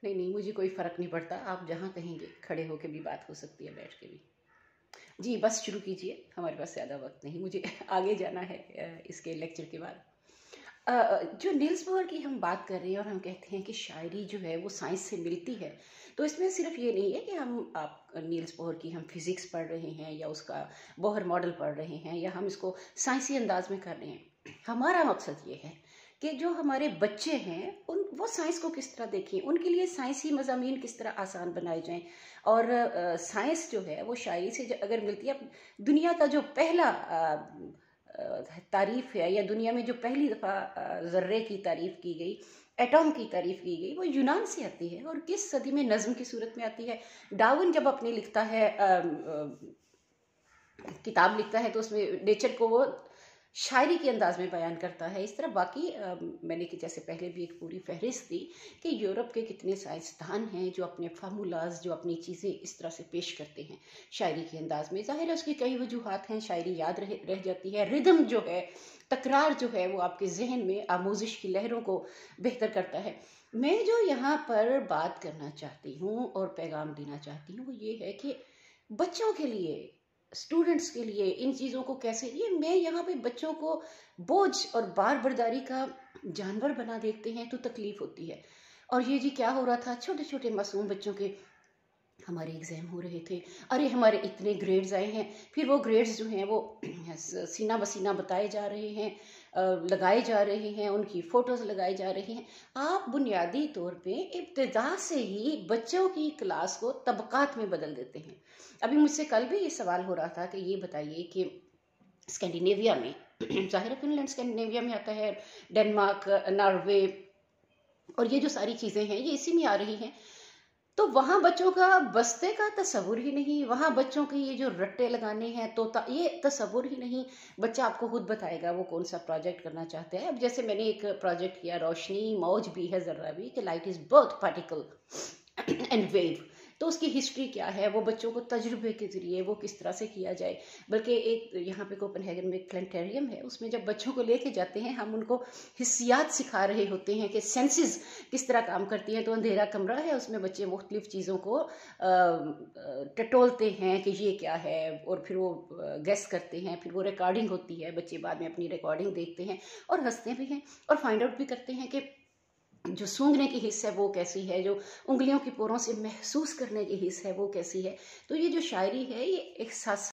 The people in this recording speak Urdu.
نہیں نہیں، مجھے کوئی فرق نہیں پڑتا، آپ جہاں کہیں گے کھڑے ہو کے بھی بات ہو سکتی ہے، بیٹھ کے بھی۔ جی بس شروع کیجئے، ہمارے پاس زیادہ وقت نہیں، مجھے آگے جانا ہے اس کے لیکچر کے بعد۔ جو نیلس بوہر کی ہم بات کر رہے ہیں اور ہم کہتے ہیں کہ شاعری جو ہے وہ سائنس سے ملتی ہے، تو اس میں صرف یہ نہیں ہے کہ آپ نیلس بوہر کی ہم فزکس پڑھ رہے ہیں یا اس کا بوہر ماڈل پڑھ رہے ہیں یا ہم اس کو سائنسی انداز میں کر رہے ہیں۔ ہمارا مقصد یہ ہے کہ جو ہمارے بچے ہیں وہ سائنس کو کس طرح دیکھیں، ان کے لیے سائنسی مضامین کس طرح آسان بنائے جائیں، اور سائنس جو ہے وہ شاعری سے اگر ملتی ہے۔ دنیا کا جو پہلا تعریف ہے، یا دنیا میں جو پہلی دفعہ ذرے کی تعریف کی گئی، ایٹم کی تعریف کی گئی، وہ یونان سے آتی ہے، اور کس صدی میں نظم کی صورت میں آتی ہے۔ ڈارون جب اپنے لکھتا ہے کتاب لکھتا ہے تو اس میں نیچر کو وہ شاعری کے انداز میں بیان کرتا ہے۔ اس طرح باقی میں نے جیسے پہلے بھی ایک پوری فہرست دی کہ یورپ کے کتنے سائنسدان ہیں جو اپنے فارمولاز، جو اپنی چیزیں اس طرح سے پیش کرتے ہیں شاعری کے انداز میں۔ ظاہر ہے اس کی کئی وجوہات ہیں، شاعری یاد رہ جاتی ہے، ردم جو ہے، تکرار جو ہے، وہ آپ کے ذہن میں آموزش کی لہروں کو بہتر کرتا ہے۔ میں جو یہاں پر بات کرنا چاہتی ہوں اور پیغام دینا چاہتی ہوں وہ یہ ہے کہ بچوں کے لیے، اسٹوڈنٹس کے لیے ان چیزوں کو کیسے، یہ میں یہاں پہ بچوں کو بوجھ اور بار برداری کا جانور بنا دیتے ہیں تو تکلیف ہوتی ہے۔ اور یہ جی کیا ہو رہا تھا، چھوٹے چھوٹے معصوم بچوں کے ہمارے ایگزام ہو رہے تھے، ارے ہمارے اتنے گریڈز آئے ہیں، پھر وہ گریڈز جو ہیں وہ سینہ بسینہ بتائے جا رہے ہیں، لگائے جا رہے ہیں، ان کی فوٹوز لگائے جا رہے ہیں۔ آپ بنیادی طور پہ ابتدا سے ہی بچوں کی کلاس کو طبقات میں بدل دیتے ہیں۔ ابھی مجھ سے کل بھی یہ سوال ہو رہا تھا کہ یہ بتائیے کہ اسکینڈینیویا میں، ظاہر ہے فن لینڈ اسکینڈینیویا میں آتا ہے، ڈنمارک، ناروے، اور یہ جو ساری چیزیں ہیں یہ اسی میں آ رہی ہیں، تو وہاں بچوں کا بستے کا تصور ہی نہیں، وہاں بچوں کے یہ جو رٹے لگانے ہیں طوطا، یہ تصور ہی نہیں۔ بچہ آپ کو خود بتائے گا وہ کون سا پروجیکٹ کرنا چاہتا ہے۔ اب جیسے میں نے ایک پروجیکٹ کیا، روشنی موج بھی ہے ذرہ بھی، کہ light is both particle and wave, تو اس کی ہسٹری کیا ہے، وہ بچوں کو تجربے کے ذریعے وہ کس طرح سے کیا جائے۔ بلکہ ایک یہاں پہ کوپن ہیگن میں ایک پلانٹیریم ہے، اس میں جب بچوں کو لے کے جاتے ہیں ہم ان کو حسیات سکھا رہے ہوتے ہیں کہ سینسز کس طرح کام کرتی ہیں۔ تو اندھیرا کمرہ ہے، اس میں بچے مختلف چیزوں کو ٹٹولتے ہیں کہ یہ کیا ہے، اور پھر وہ گیس کرتے ہیں، پھر وہ ریکارڈنگ ہوتی ہے، بچے بعد میں اپنی ریکارڈنگ دیکھتے ہیں اور ہنستے بھی ہیں اور فائنڈ آؤٹ بھی کرتے ہیں کہ جو سونگھنے کی حس ہے وہ کیسی ہے، جو انگلیوں کی پوروں سے محسوس کرنے کی حس ہے وہ کیسی ہے۔ تو یہ جو شاعری ہے یہ احساس